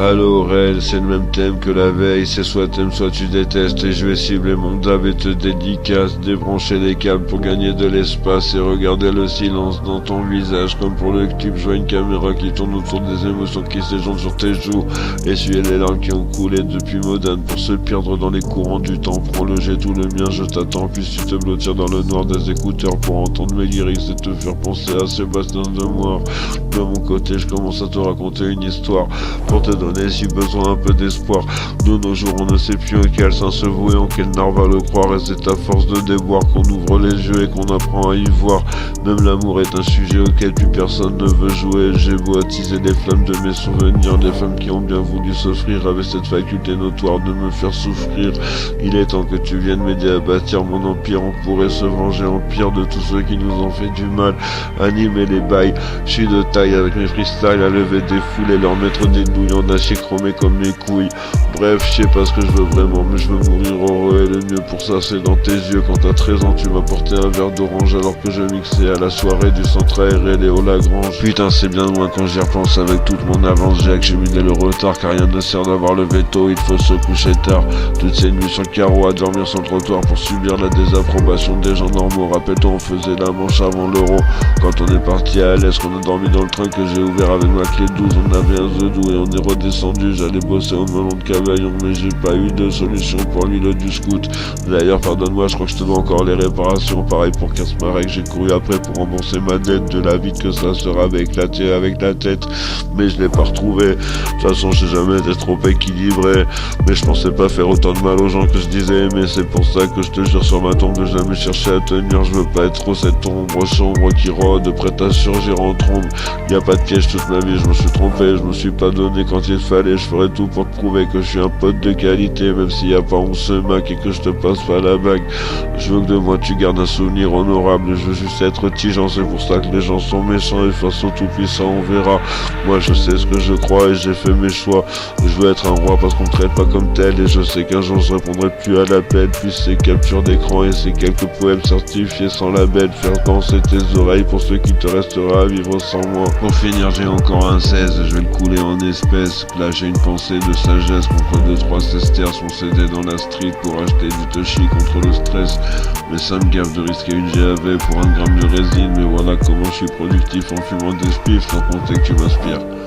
Allô Rel, c'est le même thème que la veille, c'est soit t'aimes soit tu détestes et je vais cibler mon dab et te dédicace, débrancher les câbles pour gagner de l'espace et regarder le silence dans ton visage comme pour le clip, je vois une caméra qui tourne autour des émotions qui séjournent sur tes joues, essuyer les larmes qui ont coulé depuis Modane pour se perdre dans les courants du temps, prends le jet tout le mien, je t'attends, puis tu te blottir dans le noir des écouteurs pour entendre mes lyrics et te faire penser à Sébastien Demoire. De mon côté, je commence à te raconter une histoire pour te donner si besoin un peu d'espoir. De nos jours on ne sait plus auquel sein se vouer, en quel art va le croire, et c'est à force de déboire qu'on ouvre les yeux et qu'on apprend à y voir. Même l'amour est un sujet auquel plus personne ne veut jouer. J'ai beau attiser les flammes de mes souvenirs, des femmes qui ont bien voulu s'offrir avec cette faculté notoire de me faire souffrir. Il est temps que tu viennes m'aider à bâtir mon empire, on pourrait se venger en pire de tous ceux qui nous ont fait du mal. Animer les bails, je suis de taille avec mes freestyles à lever des foules et leur mettre des douilles en acier chromé comme mes couilles. Bref, je sais pas ce que je veux vraiment, mais je veux mourir heureux et le mieux pour ça c'est dans tes yeux. Quand à 13 ans tu m'as porté un verre d'orange alors que je mixais à la soirée du centre aéré Léo Lagrange. Putain c'est bien loin quand j'y repense avec toute mon avance, j'ai accumulé le retard car rien ne sert d'avoir le veto, il faut se coucher tard. Toutes ces nuits sur le carreau à dormir sur le trottoir pour subir la désapprobation des gens normaux. Rappelle-toi on faisait la manche avant l'euro, quand on est parti à l'est, qu'on a dormi dans le train que j'ai ouvert avec ma clé 12, on avait un zedou et on est redescendu, j'allais bosser au melon de Cavaillon mais j'ai pas eu de solution pour l'île du scout. D'ailleurs pardonne-moi, je crois que je te dois encore les réparations, pareil pour Casse-Marek, j'ai couru après pour rembourser ma dette, de la vie que ça sera éclaté avec la tête, mais je l'ai pas retrouvé. De toute façon je sais jamais être trop équilibré, mais je pensais pas faire autant de mal aux gens que je disais, mais c'est pour ça que je te jure sur ma tombe de jamais chercher à tenir, je veux pas être trop cette ombre sombre qui rôde, prête à surgir en trombe. Y a pas de piège toute ma vie, je me suis trompé, je me suis pas donné quand il fallait, je ferai tout pour te prouver que je suis un pote de qualité, même s'il y a pas 11 Mac et que je te passe pas la bague. Je veux que de moi tu gardes un souvenir honorable, je veux juste être tigeant, c'est pour ça que les gens sont méchants et face au tout puissant on verra. Moi je sais ce que je crois et j'ai fait mes choix, je veux être un roi parce qu'on me traite pas comme tel, et je sais qu'un jour je répondrai plus à l'appel, puis ces captures d'écran et ces quelques poèmes certifiés sans label, faire danser tes oreilles pour ceux qui te restera à vivre sans moi. Pour finir j'ai encore un 16, je vais le couler en espèces, lâcher une pensée de sagesse contre 2-3 sesterces, on s'aidait dans la street pour acheter du touchy contre le stress, mais ça me gaffe de risquer une GAV pour 1 gramme de résine, mais voilà comment je suis productif en fumant des spiffs sans compter que tu m'inspires.